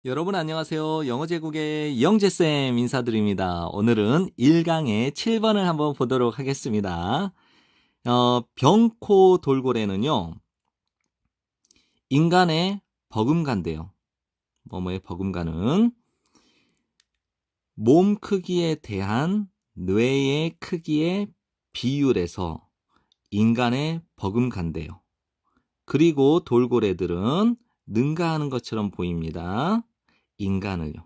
여러분 안녕하세요. 영어 제국의 영재쌤 인사드립니다. 오늘은 1강의 7번을 한번 보도록 하겠습니다. 병코 돌고래는요, 인간의 버금간대요. 뭐뭐의 버금가는 몸 크기에 대한 뇌의 크기의 비율에서 인간의 버금간대요. 그리고 돌고래들은 능가하는 것처럼 보입니다. 인간을요.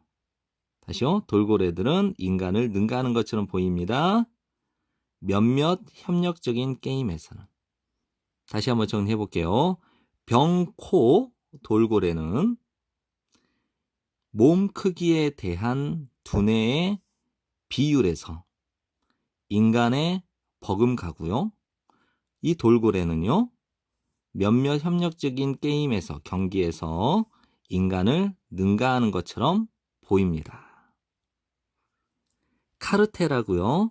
다시요. 돌고래들은 인간을 능가하는 것처럼 보입니다. 몇몇 협력적인 게임에서는. 다시 한번 정리해 볼게요. 병코 돌고래는 몸 크기에 대한 두뇌의 비율에서 인간의 버금가고요. 이 돌고래는요. 몇몇 협력적인 게임에서 경기에서 인간을 능가하는 것처럼 보입니다. 카르텔하고요.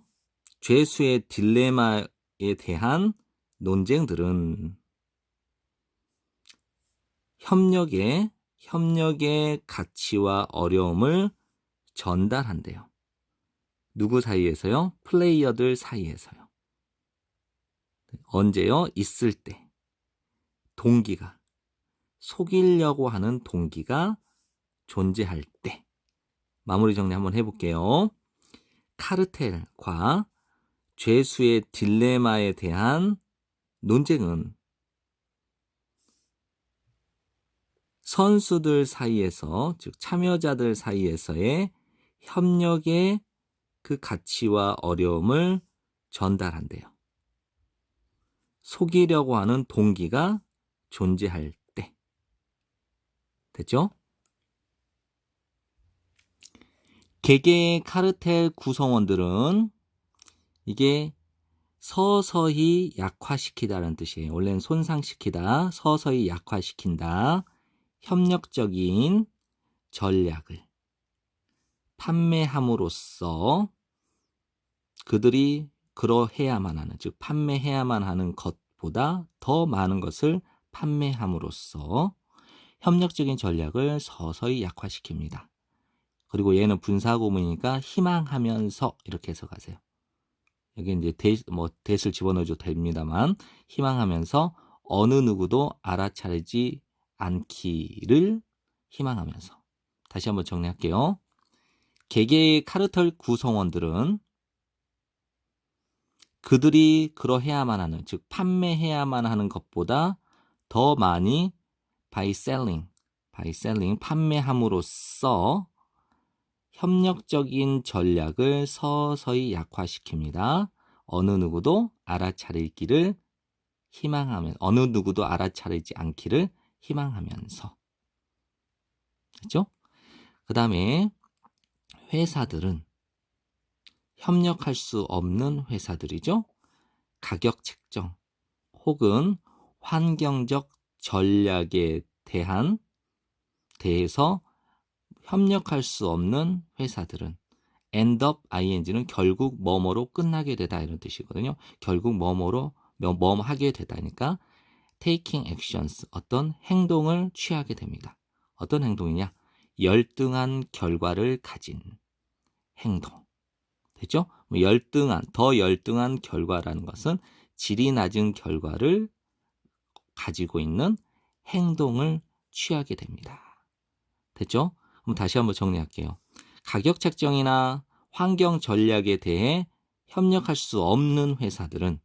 죄수의 딜레마에 대한 논쟁들은 협력의 가치와 어려움을 전달한대요. 누구 사이에서요? 플레이어들 사이에서요. 언제요? 있을 때. 동기가. 속이려고 하는 동기가 존재할 때. 마무리 정리 한번 해볼게요. 카르텔과 죄수의 딜레마에 대한 논쟁은 선수들 사이에서, 즉 참여자들 사이에서의 협력의 그 가치와 어려움을 전달한대요. 속이려고 하는 동기가 존재할 때. 됐죠? 개개의 카르텔 구성원들은 이게 서서히 약화시키다라는 뜻이에요. 원래는 손상시키다, 서서히 약화시킨다. 협력적인 전략을 판매함으로써 그들이 그러해야만 하는, 즉 판매해야만 하는 것보다 더 많은 것을 판매함으로써 협력적인 전략을 서서히 약화시킵니다. 그리고 얘는 분사구문이니까 희망하면서 이렇게 해석하세요. 여기 이제 대를 집어넣어도 됩니다만 희망하면서 어느 누구도 알아차리지 않기를 희망하면서. 다시 한번 정리할게요. 개개의 카르텔 구성원들은 그들이 그러해야만 하는, 즉 판매해야만 하는 것보다 더 많이 by selling, 판매함으로써 협력적인 전략을 서서히 약화시킵니다. 어느 누구도 알아차리지 않기를 희망하면서. 그렇죠? 그 다음에 회사들은 협력할 수 없는 회사들이죠. 가격 책정 혹은 환경적 전략에 대해서 협력할 수 없는 회사들은 end up ing는 결국 뭐뭐로 끝나게 되다 이런 뜻이거든요. 결국 뭐뭐 하게 되다니까 taking actions, 어떤 행동을 취하게 됩니다. 어떤 행동이냐? 열등한 결과를 가진 행동. 됐죠? 더 열등한 결과라는 것은 질이 낮은 결과를 가지고 있는 행동을 취하게 됩니다. 됐죠? 그럼 다시 한번 정리할게요. 가격 책정이나 환경 전략에 대해 협력할 수 없는 회사들은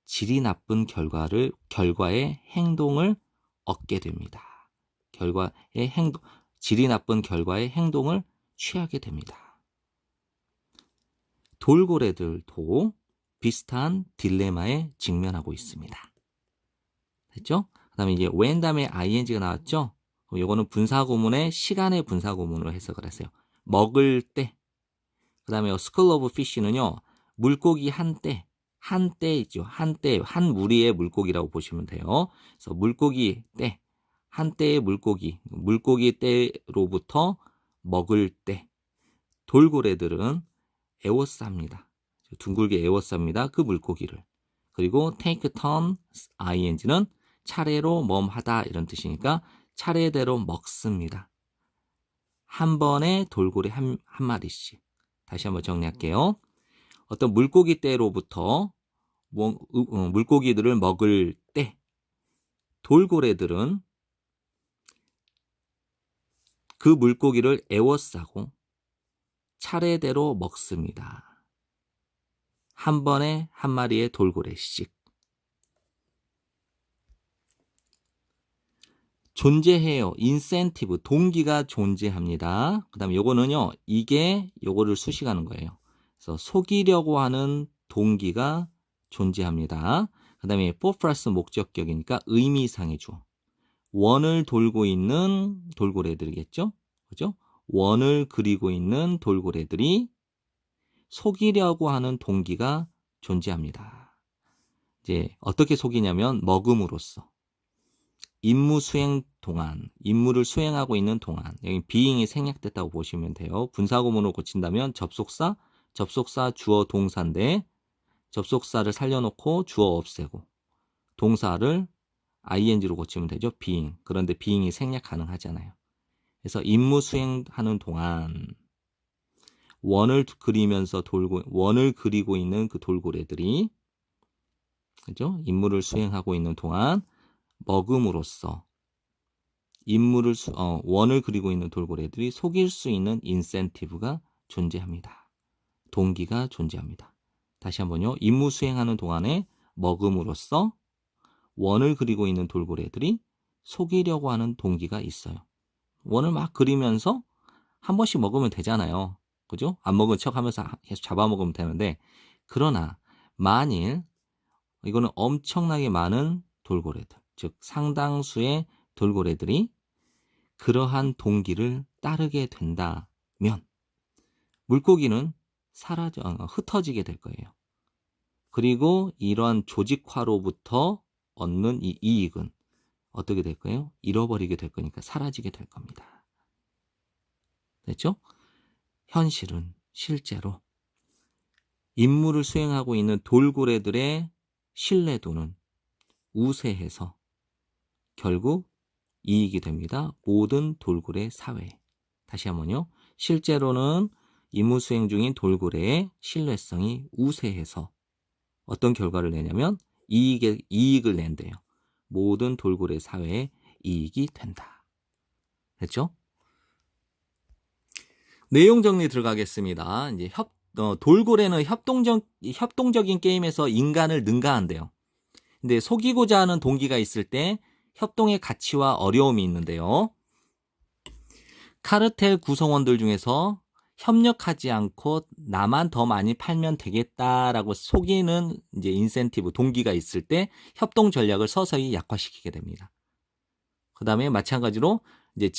질이 나쁜 결과의 행동을 얻게 됩니다. 질이 나쁜 결과의 행동을 취하게 됩니다. 돌고래들도 비슷한 딜레마에 직면하고 있습니다. 됐죠? 그 다음에 이제 when 다음에 ing가 나왔죠? 요거는 분사구문의 시간의 분사구문으로 해석을 했어요. 먹을 때. 그 다음에 school of fish는요, 물고기 한때이죠. 한 무리의 물고기라고 보시면 돼요. 그래서 물고기 때, 한때의 물고기 때로부터 먹을 때. 돌고래들은 에워쌉니다. 둥글게 에워쌉니다. 그 물고기를. 그리고 take turn ing는 차례로 하다 이런 뜻이니까 차례대로 먹습니다. 한 번에 돌고래 한 마리씩. 다시 한번 정리할게요. 어떤 물고기 떼로부터 물고기들을 먹을 때 돌고래들은 그 물고기를 에워싸고 차례대로 먹습니다. 한 번에 한 마리의 돌고래씩. 존재해요. 인센티브, 동기가 존재합니다. 그 다음에 요거는요, 이게 요거를 수식하는 거예요. 그래서 속이려고 하는 동기가 존재합니다. 그 다음에 for 플러스 목적격이니까 의미상의 주어. 원을 돌고 있는 돌고래들이겠죠? 그죠? 원을 그리고 있는 돌고래들이 속이려고 하는 동기가 존재합니다. 이제 어떻게 속이냐면 먹음으로써. 임무 수행 동안, 임무를 수행하고 있는 동안, 여기 being이 생략됐다고 보시면 돼요. 분사구문으로 고친다면 접속사 주어 동사인데 접속사를 살려놓고 주어 없애고 동사를 ing로 고치면 되죠. being. 그런데 being이 생략 가능하잖아요. 그래서 임무 수행하는 동안 원을 그리고 있는 그 돌고래들이, 그죠? 임무를 수행하고 있는 동안 먹음으로써 원을 그리고 있는 돌고래들이 속일 수 있는 인센티브가 존재합니다. 동기가 존재합니다. 다시 한번요. 임무 수행하는 동안에 먹음으로써 원을 그리고 있는 돌고래들이 속이려고 하는 동기가 있어요. 원을 막 그리면서 한 번씩 먹으면 되잖아요. 그죠? 안 먹은 척 하면서 계속 잡아먹으면 되는데, 그러나 만일 이거는 엄청나게 많은 돌고래들, 즉 상당수의 돌고래들이 그러한 동기를 따르게 된다면 물고기는 흩어지게 될 거예요. 그리고 이런 조직화로부터 얻는 이 이익은 어떻게 될 거예요? 잃어버리게 될 거니까 사라지게 될 겁니다. 됐죠? 현실은 실제로 임무를 수행하고 있는 돌고래들의 신뢰도는 우세해서 결국 이익이 됩니다. 모든 돌고래 사회에. 다시 한번요. 실제로는 임무 수행 중인 돌고래의 신뢰성이 우세해서 어떤 결과를 내냐면 이익을 낸대요. 모든 돌고래 사회에 이익이 된다. 됐죠? 내용 정리 들어가겠습니다. 이제 돌고래는 협동적인 게임에서 인간을 능가한대요. 근데 속이고자 하는 동기가 있을 때 협동의 가치와 어려움이 있는데요. 카르텔 구성원들 중에서 협력하지 않고 나만 더 많이 팔면 되겠다라고 속이는 이제 인센티브, 동기가 있을 때 협동 전략을 서서히 약화시키게 됩니다. 그 다음에 마찬가지로 이제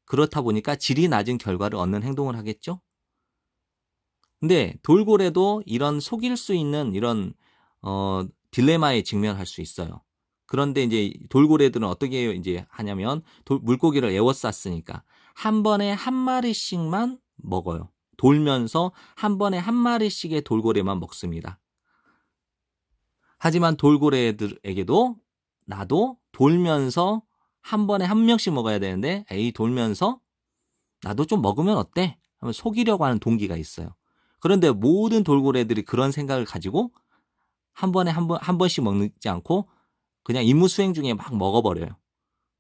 그렇다 보니까 질이 낮은 결과를 얻는 행동을 하겠죠. 근데 돌고래도 이런 속일 수 있는 이런 딜레마에 직면할 수 있어요. 그런데 이제 돌고래들은 어떻게 이제 하냐면 물고기를 에워쌌으니까 한 번에 한 마리씩만 먹어요. 돌면서 한 번에 한 마리씩의 돌고래만 먹습니다. 하지만 돌고래들에게도 나도 돌면서 한 번에 한 명씩 먹어야 되는데 돌면서 나도 좀 먹으면 어때? 하면 속이려고 하는 동기가 있어요. 그런데 모든 돌고래들이 그런 생각을 가지고 한 번에 한 번씩 먹지 않고 그냥 임무 수행 중에 막 먹어버려요.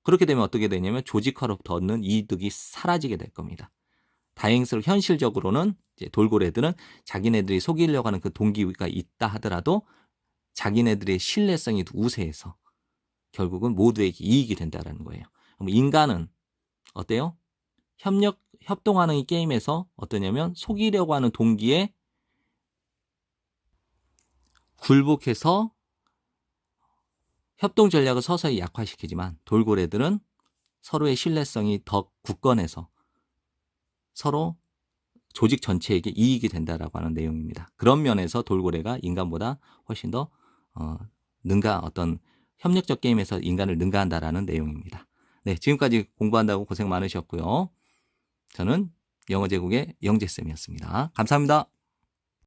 그렇게 되면 어떻게 되냐면 조직화로부터 얻는 이득이 사라지게 될 겁니다. 다행스럽게 현실적으로는 이제 돌고래들은 자기네들이 속이려고 하는 그 동기가 있다 하더라도 자기네들의 신뢰성이 우세해서 결국은 모두에게 이익이 된다는 거예요. 그럼 인간은 어때요? 협동하는 이 게임에서 어떠냐면 속이려고 하는 동기에 굴복해서 협동 전략을 서서히 약화시키지만 돌고래들은 서로의 신뢰성이 더 굳건해서 서로 조직 전체에게 이익이 된다라고 하는 내용입니다. 그런 면에서 돌고래가 인간보다 훨씬 더 어떤 협력적 게임에서 인간을 능가한다라는 내용입니다. 네, 지금까지 공부한다고 고생 많으셨고요. 저는 영어제국의 영재쌤이었습니다. 감사합니다.